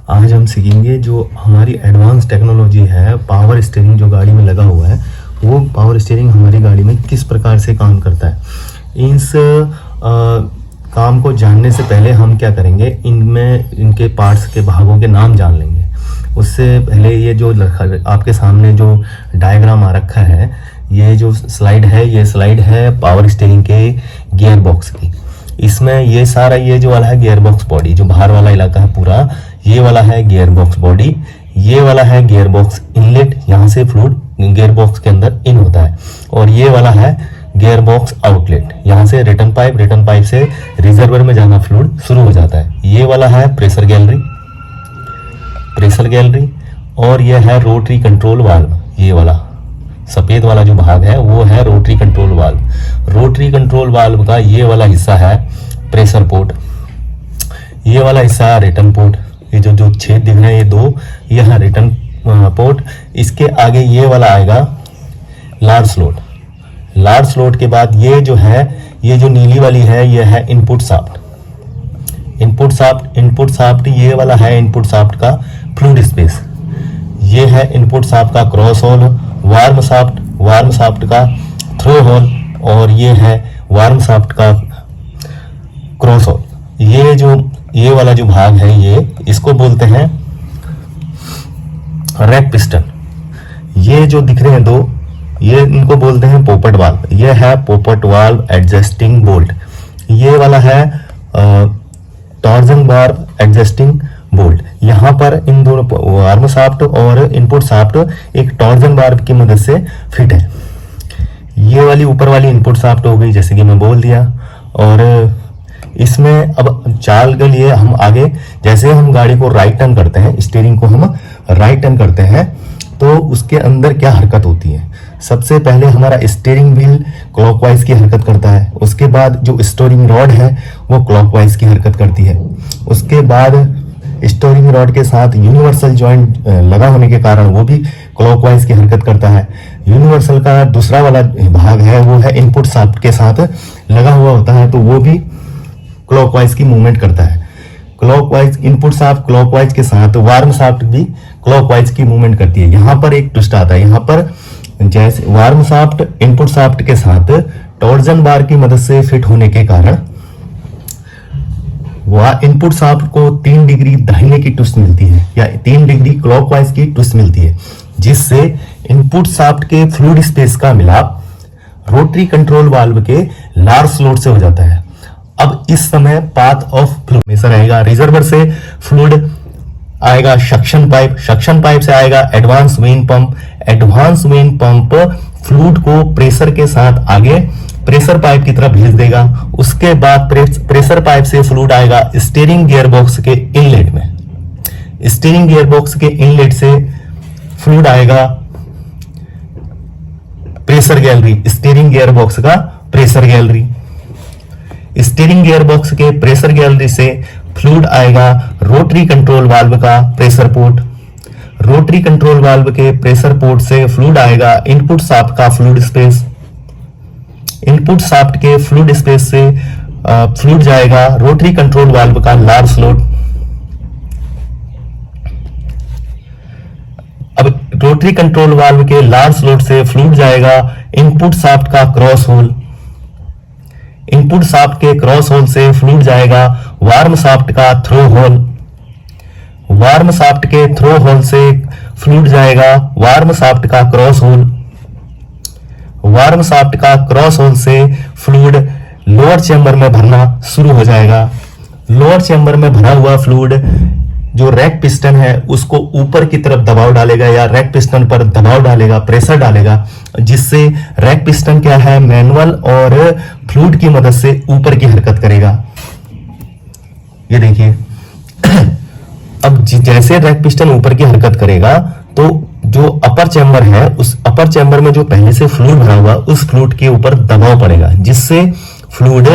आज हम सीखेंगे जो हमारी एडवांस टेक्नोलॉजी है, पावर स्टीयरिंग जो गाड़ी में लगा हुआ है, वो पावर स्टीयरिंग हमारी गाड़ी में किस प्रकार से काम करता है। इस काम को जानने से पहले हम क्या करेंगे, इनमें इनके पार्ट्स के भागों के नाम जान लेंगे। उससे पहले ये जो आपके सामने जो डायग्राम आ रखा है, ये जो स्लाइड है, ये स्लाइड है पावर स्टीयरिंग के गियर बॉक्स की। इसमें ये सारा ये जो वाला है गियर बॉक्स बॉडी, जो बाहर वाला इलाका है पूरा, ये वाला है गियर बॉक्स बॉडी, ये वाला है गियर बॉक्स इनलेट, यहाँ से फ्लूइड गियर बॉक्स के अंदर इन होता है, और ये वाला है गियर बॉक्स आउटलेट, यहाँ से रिटर्न पाइप से रिजर्वर में जाना फ्लूइड शुरू हो जाता है। ये वाला है प्रेशर गैलरी, और ये है रोटरी कंट्रोल वाल्व। ये वाला सफेद वाला जो भाग है वो है rotary control valve. Rotary control valve का ये वाला हिस्सा है प्रेशर पोर्ट, ये वाला हिस्सा है रिटर्न पोर्ट। ये जो छेद दिख रहे हैं ये दो, ये है रिटर्न पोर्ट। इसके आगे ये वाला आएगा लार्ज स्लॉट। लार्ज स्लॉट के बाद ये जो है, ये जो नीली वाली है, ये है इनपुट शाफ्ट। इनपुट शाफ्ट ये वाला है इनपुट शाफ्ट का फ्लूइड स्पेस। ये है इनपुट शाफ्ट का क्रॉस होल, वार्म शाफ्ट का थ्रो होल, और ये है वार्म शाफ्ट का क्रॉस होल। ये वाला जो भाग है, ये इसको बोलते हैं रैक पिस्टन। ये जो दिख रहे हैं दो, ये इनको बोलते हैं पोपट वाल्व। ये है पोपट वाल्व एडजस्टिंग बोल्ट। ये वाला है टॉर्जन बार एडजस्टिंग बोल्ट। यहाँ पर इन दोनों वार्म शाफ्ट और इनपुट शाफ्ट एक टॉर्जन बार की मदद से फिट है। ये वाली ऊपर वाली इनपुट शाफ्ट हो गई, जैसे कि मैं बोल दिया। और इसमें अब चाल के लिए हम आगे, जैसे हम गाड़ी को राइट टर्न करते हैं, स्टीयरिंग को हम राइट टर्न करते हैं, तो उसके अंदर क्या हरकत होती है। सबसे पहले हमारा स्टीयरिंग व्हील क्लॉकवाइज की हरकत करता है। उसके बाद जो स्टीयरिंग रॉड है वो क्लॉकवाइज की हरकत करती है। उसके बाद स्टीयरिंग रॉड के साथ यूनिवर्सल जॉइंट लगा होने के कारण वो भी क्लॉकवाइज की हरकत करता है। यूनिवर्सल का दूसरा वाला भाग है, वो है इनपुट शाफ्ट के साथ लगा हुआ होता है, तो वो भी क्लॉकवाइज की मूवमेंट करता है। क्लॉकवाइज इनपुट शाफ्ट क्लॉकवाइज के साथ वार्म शाफ्ट भी क्लॉकवाइज की मूवमेंट करती है। यहाँ पर एक ट्विस्ट आता है। यहाँ पर जैसे वार्म शाफ्ट इनपुट शाफ्ट के साथ टॉर्जन बार की मदद से फिट होने के कारण वह इनपुट शाफ्ट को 3 डिग्री दाहिने की ट्विस्ट मिलती है, या 3 डिग्री क्लॉकवाइज की ट्विस्ट मिलती है, जिससे इनपुट शाफ्ट के फ्लूइड स्पेस का मिलाप रोटरी कंट्रोल वाल्व के लार्ज स्लॉट से हो जाता है। अब इस समय पाथ ऑफ फ्लो हमेशा रहेगा। रिजर्वर से फ्लूइड आएगा सक्शन पाइप से आएगा एडवांस वेन पंप फ्लूइड को प्रेशर के साथ आगे प्रेशर पाइप की तरफ भेज देगा। उसके बाद प्रेशर पाइप से फ्लूइड आएगा स्टीयरिंग गियर बॉक्स के इनलेट में। स्टीयरिंग गियर बॉक्स के इनलेट से फ्लूइड आएगा pressure gallery, steering gear box का pressure gallery. Steering gear box के प्रेशर गैलरी से फ्लूइड आएगा रोटरी कंट्रोल वाल्व का pressure port. Rotary control valve के प्रेशर पोर्ट से फ्लूइड आएगा इनपुट शाफ्ट का फ्लूइड स्पेस। इनपुट शाफ्ट के फ्लूइड स्पेस से फ्लूइड जाएगा रोटरी कंट्रोल वाल्व का लार्ज स्लॉट। अब रोटरी कंट्रोल वाल्व के लार्ज स्लॉट से फ्लूइड जाएगा इनपुट शाफ्ट का क्रॉस होल। इनपुट शाफ्ट के क्रॉस होल से फ्लूइड जाएगा वार्म शाफ्ट का थ्रो होल। वार्म शाफ्ट के थ्रो होल से फ्लूइड जाएगा वार्म शाफ्ट का क्रॉस होल। वार्म शाफ्ट का क्रॉस होल से फ्लूइड लोअर चेंबर में भरना शुरू हो जाएगा। लोअर चेंबर में भरा हुआ फ्लूइड जो रैक पिस्टन है उसको ऊपर की तरफ दबाव डालेगा, या रैक पिस्टन पर दबाव डालेगा, प्रेशर डालेगा, जिससे रैक पिस्टन क्या है, मैनुअल और फ्लूइड की मदद से ऊपर की हरकत करेगा। ये देखिए अब जैसे रैक पिस्टन ऊपर की हरकत करेगा, तो जो अपर चैम्बर है, उस अपर चैम्बर में जो पहले से फ्लूइड भरा हुआ, उस फ्लूइड के ऊपर दबाव पड़ेगा, जिससे फ्लूइड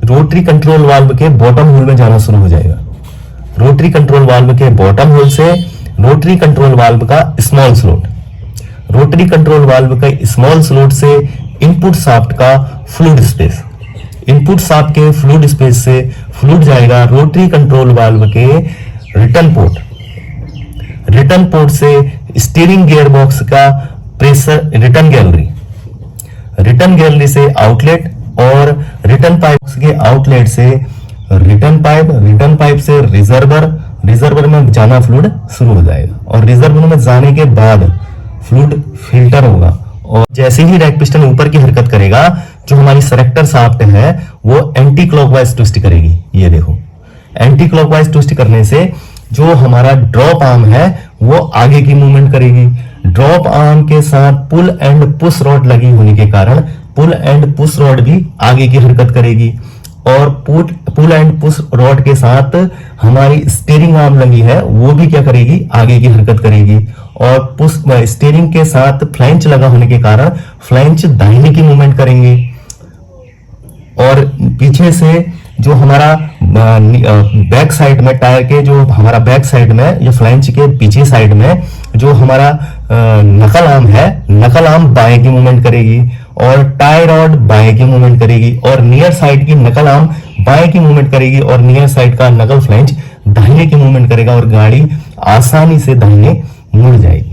रोटरी कंट्रोल वाल्व के बॉटम होल में जाना शुरू हो जाएगा। रोटरी कंट्रोल वाल्व के बॉटम होल से रोटरी कंट्रोल वाल्व का small slot, rotary control valve का स्मॉल स्लॉट से इनपुट शाफ्ट का फ्लूइड स्पेस, इनपुट शाफ्ट के फ्लूइड स्पेस से फ्लूइड जाएगा रोटरी कंट्रोल वाल्व के रिटर्न पोर्ट, रिटर्न पोर्ट से स्टीयरिंग गियर बॉक्स का pressure return gallery, return gallery से आउटलेट और रिटर्न पाइप के आउटलेट से रिटर्न पाइप, रिटर्न पाइप से रिजर्वर, रिजर्वर में जाना फ्लूइड शुरू हो जाएगा और रिजर्वर में जाने के बाद फ्लूइड फिल्टर होगा। और जैसे ही रैक पिस्टन ऊपर की हरकत करेगा, जो हमारी सेलेक्टर शाफ्ट है वो एंटी क्लॉकवाइज ट्विस्ट करेगी। ये देखो, एंटी क्लॉकवाइज ट्विस्ट करने से जो हमारा ड्रॉप आर्म है वो आगे की मूवमेंट करेगी। ड्रॉप आर्म के साथ पुल एंड पुश रॉड लगी होने के कारण पुल एंड पुश रॉड भी आगे की हरकत करेगी और पुल एंड पुश रॉड के साथ हमारी स्टीयरिंग आर्म लगी है वो भी क्या करेगी, आगे की हरकत करेगी। और पुश स्टीयरिंग के साथ फ्लैंच लगा होने के कारण फ्लैंच दाहिने की मूवमेंट करेंगे। और पीछे से जो हमारा बैक साइड में टायर के जो हमारा बैक साइड में या फ्लैंच के पीछे साइड में जो हमारा नकल आर्म है, नकल आर्म बाएं की मूवमेंट करेगी और टाई रॉड बाएं की मूवमेंट करेगी और नियर साइड की नकल आर्म बाएं की मूवमेंट करेगी और नियर साइड का नकल फ्लैंच दाहिने की मूवमेंट करेगा और गाड़ी आसानी से दाहिने मुड़ जाएगी।